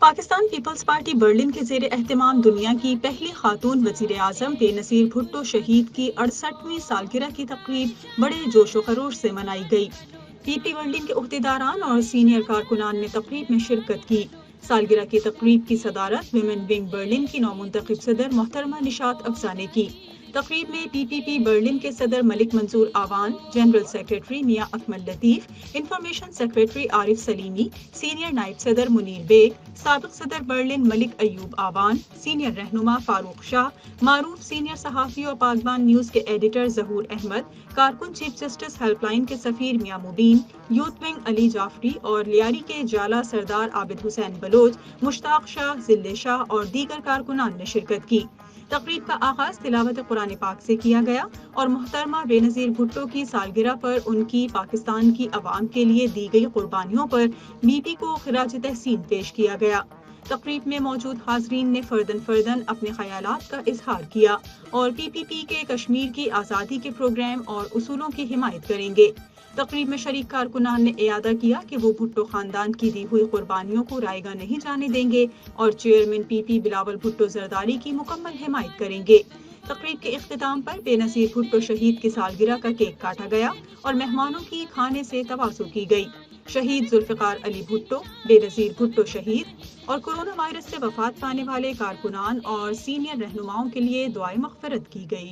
Pakistan Peoples party Berlin کے زیر اہتمام دنیا کی پہلی خاتون وزیر اعظم بے نظیر بھٹو شہید کی 68ویں سالگرہ کی تقریب بڑے جوش و خروش سے منائی گئی۔ پی پی برلن کے عہدیداران اور سینئر کارکنان نے تقریب میں شرکت کی۔ سالگرہ کی تقریب کی صدارت ویمن ونگ برلن کی نومنتخب صدر محترمہ نشاط افزا نے کی۔ تقریب میں پی برلن کے صدر ملک منظور آوان، جنرل سیکریٹری میاں اکمل لطیف، انفارمیشن سیکریٹری عارف سلیمی، سینئر نائب صدر منیر بیگ، سابق صدر برلن ملک ایوب آوان، سینئر رہنما فاروق شاہ، معروف سینئر صحافی اور پاکبان نیوز کے ایڈیٹر ظہور احمد، کارکن چیف جسٹس ہیلپ لائن کے سفیر میاں مبین، یوتھ ونگ علی جعفری اور لیاری کے جالا سردار عابد حسین بلوچ، مشتاق شاہ، ذل شاہ اور دیگر کارکنان نے شرکت کی۔ تقریب کا آغاز تلاوت قرآن پاک سے کیا گیا اور محترمہ بے نظیر بھٹو کی سالگرہ پر ان کی پاکستان کی عوام کے لیے دی گئی قربانیوں پر بی پی کو خراج تحسین پیش کیا گیا۔ تقریب میں موجود حاضرین نے فرداً اپنے خیالات کا اظہار کیا اور پی پی کے کشمیر کی آزادی کے پروگرام اور اصولوں کی حمایت کریں گے۔ تقریب میں شریک کارکنان نے اعادہ کیا کہ وہ بھٹو خاندان کی دی ہوئی قربانیوں کو رائیگاں نہیں جانے دیں گے اور چیئرمین پی بلاول بھٹو زرداری کی مکمل حمایت کریں گے۔ تقریب کے اختتام پر بے نظیر بھٹو شہید کی سالگرہ کا کیک کاٹا گیا اور مہمانوں کی کھانے سے تواضع کی گئی۔ شہید ذوالفقار علی بھٹو، بے نظیر بھٹو شہید اور کورونا وائرس سے وفات پانے والے کارکنان اور سینئر رہنماؤں کے لیے دعائے مغفرت کی گئی۔